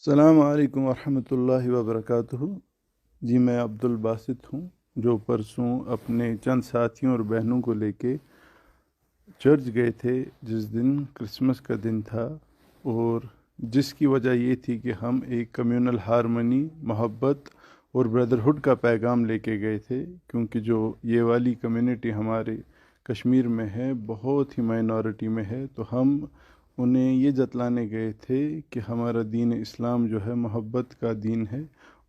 السلام علیکم ورحمۃ اللہ وبرکاتہ۔ جی میں عبدالباسط ہوں، جو پرسوں اپنے چند ساتھیوں اور بہنوں کو لے کے چرچ گئے تھے، جس دن کرسمس کا دن تھا، اور جس کی وجہ یہ تھی کہ ہم ایک کمیونل ہارمنی، محبت اور بردرہڈ کا پیغام لے کے گئے تھے، کیونکہ جو یہ والی کمیونٹی ہمارے کشمیر میں ہے بہت ہی مائنورٹی میں ہے، تو ہم انہیں یہ جتلانے گئے تھے کہ ہمارا دین اسلام جو ہے محبت کا دین ہے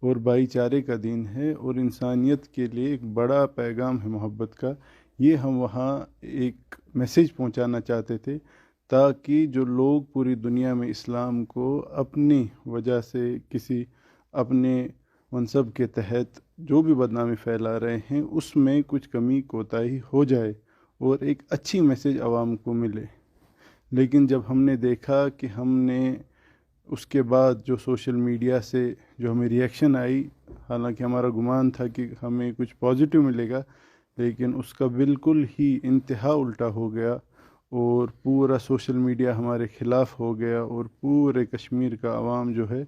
اور بھائی چارے کا دین ہے، اور انسانیت کے لیے ایک بڑا پیغام ہے محبت کا۔ یہ ہم وہاں ایک میسیج پہنچانا چاہتے تھے، تاکہ جو لوگ پوری دنیا میں اسلام کو اپنی وجہ سے کسی اپنے منصب کے تحت جو بھی بدنامی پھیلا رہے ہیں، اس میں کچھ کمی کوتاہی ہو جائے اور ایک اچھی میسیج عوام کو ملے۔ لیکن جب ہم نے دیکھا کہ ہم نے اس کے بعد جو سوشل میڈیا سے جو ہمیں ریئیکشن آئی، حالانکہ ہمارا گمان تھا کہ ہمیں کچھ پازیٹیو ملے گا، لیکن اس کا بالکل ہی انتہا الٹا ہو گیا، اور پورا سوشل میڈیا ہمارے خلاف ہو گیا، اور پورے کشمیر کا عوام جو ہے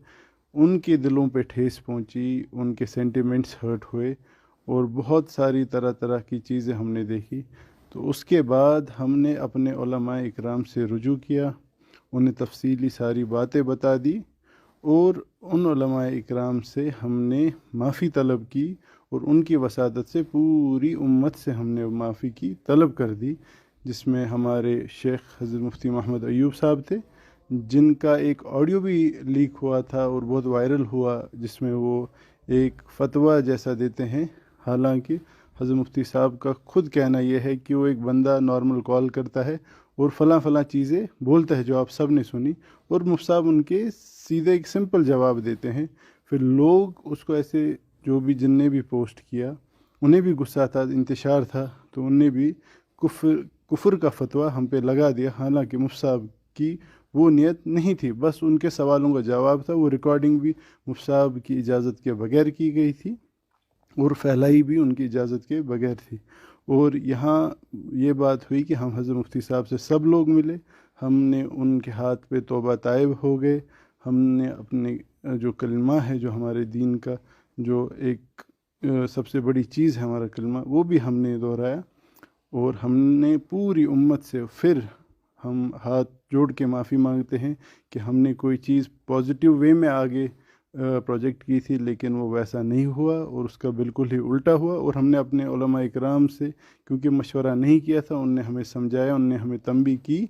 ان کے دلوں پہ ٹھیس پہنچی، ان کے سینٹیمنٹس ہرٹ ہوئے، اور بہت ساری طرح طرح کی چیزیں ہم نے دیکھی۔ تو اس کے بعد ہم نے اپنے علماء اکرام سے رجوع کیا، انہیں تفصیلی ساری باتیں بتا دی، اور ان علماء اکرام سے ہم نے معافی طلب کی، اور ان کی وساطت سے پوری امت سے ہم نے معافی کی طلب کر دی، جس میں ہمارے شیخ حضرت مفتی محمد ایوب صاحب تھے، جن کا ایک آڈیو بھی لیک ہوا تھا اور بہت وائرل ہوا، جس میں وہ ایک فتویٰ جیسا دیتے ہیں۔ حالانکہ حضرت مفتی صاحب کا خود کہنا یہ ہے کہ وہ ایک بندہ نارمل کال کرتا ہے اور فلاں فلاں چیزیں بولتا ہے جو آپ سب نے سنی، اور مفتی صاحب ان کے سیدھے ایک سمپل جواب دیتے ہیں۔ پھر لوگ اس کو ایسے، جو بھی جن نے بھی پوسٹ کیا انہیں بھی غصہ تھا، انتشار تھا، تو انہیں بھی کفر کا فتویٰ ہم پہ لگا دیا، حالانکہ مفتی صاحب کی وہ نیت نہیں تھی، بس ان کے سوالوں کا جواب تھا۔ وہ ریکارڈنگ بھی مفتی صاحب کی اجازت کے بغیر کی گئی تھی، اور پھیلائی بھی ان کی اجازت کے بغیر تھی۔ اور یہاں یہ بات ہوئی کہ ہم حضرت مفتی صاحب سے سب لوگ ملے، ہم نے ان کے ہاتھ پہ توبہ طائب ہو گئے، ہم نے اپنے جو کلمہ ہے، جو ہمارے دین کا جو ایک سب سے بڑی چیز ہے ہمارا کلمہ، وہ بھی ہم نے دہرایا، اور ہم نے پوری امت سے پھر ہم ہاتھ جوڑ کے معافی مانگتے ہیں کہ ہم نے کوئی چیز پازیٹیو وے میں آگے پروجیکٹ کی تھی، لیکن وہ ویسا نہیں ہوا، اور اس کا بالکل ہی الٹا ہوا۔ اور ہم نے اپنے علماء اکرام سے کیونکہ مشورہ نہیں کیا تھا، ان نے ہمیں سمجھایا، ان نے ہمیں تنبیہ کی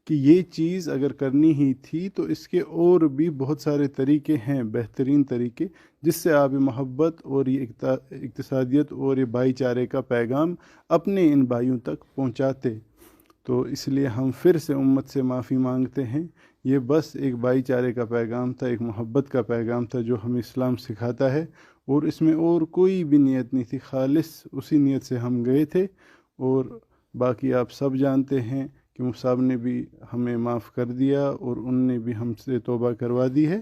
کہ یہ چیز اگر کرنی ہی تھی تو اس کے اور بھی بہت سارے طریقے ہیں، بہترین طریقے، جس سے آپ محبت اور یہ اقتصادیت اور یہ بھائی چارے کا پیغام اپنے ان بھائیوں تک پہنچاتے۔ تو اس لیے ہم پھر سے امت سے معافی مانگتے ہیں۔ یہ بس ایک بھائی چارے کا پیغام تھا، ایک محبت کا پیغام تھا جو ہمیں اسلام سکھاتا ہے، اور اس میں اور کوئی بھی نیت نہیں تھی، خالص اسی نیت سے ہم گئے تھے۔ اور باقی آپ سب جانتے ہیں کہ مفتی صاحب نے بھی ہمیں معاف کر دیا، اور ان نے بھی ہم سے توبہ کروا دی ہے۔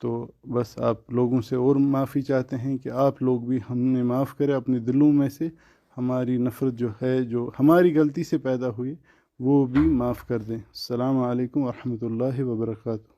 تو بس آپ لوگوں سے اور معافی چاہتے ہیں کہ آپ لوگ بھی ہم نے معاف کرے، اپنے دلوں میں سے ہماری نفرت جو ہے، جو ہماری غلطی سے پیدا ہوئی، وہ بھی معاف کر دیں۔ السلام علیکم ورحمۃ اللہ وبرکاتہ۔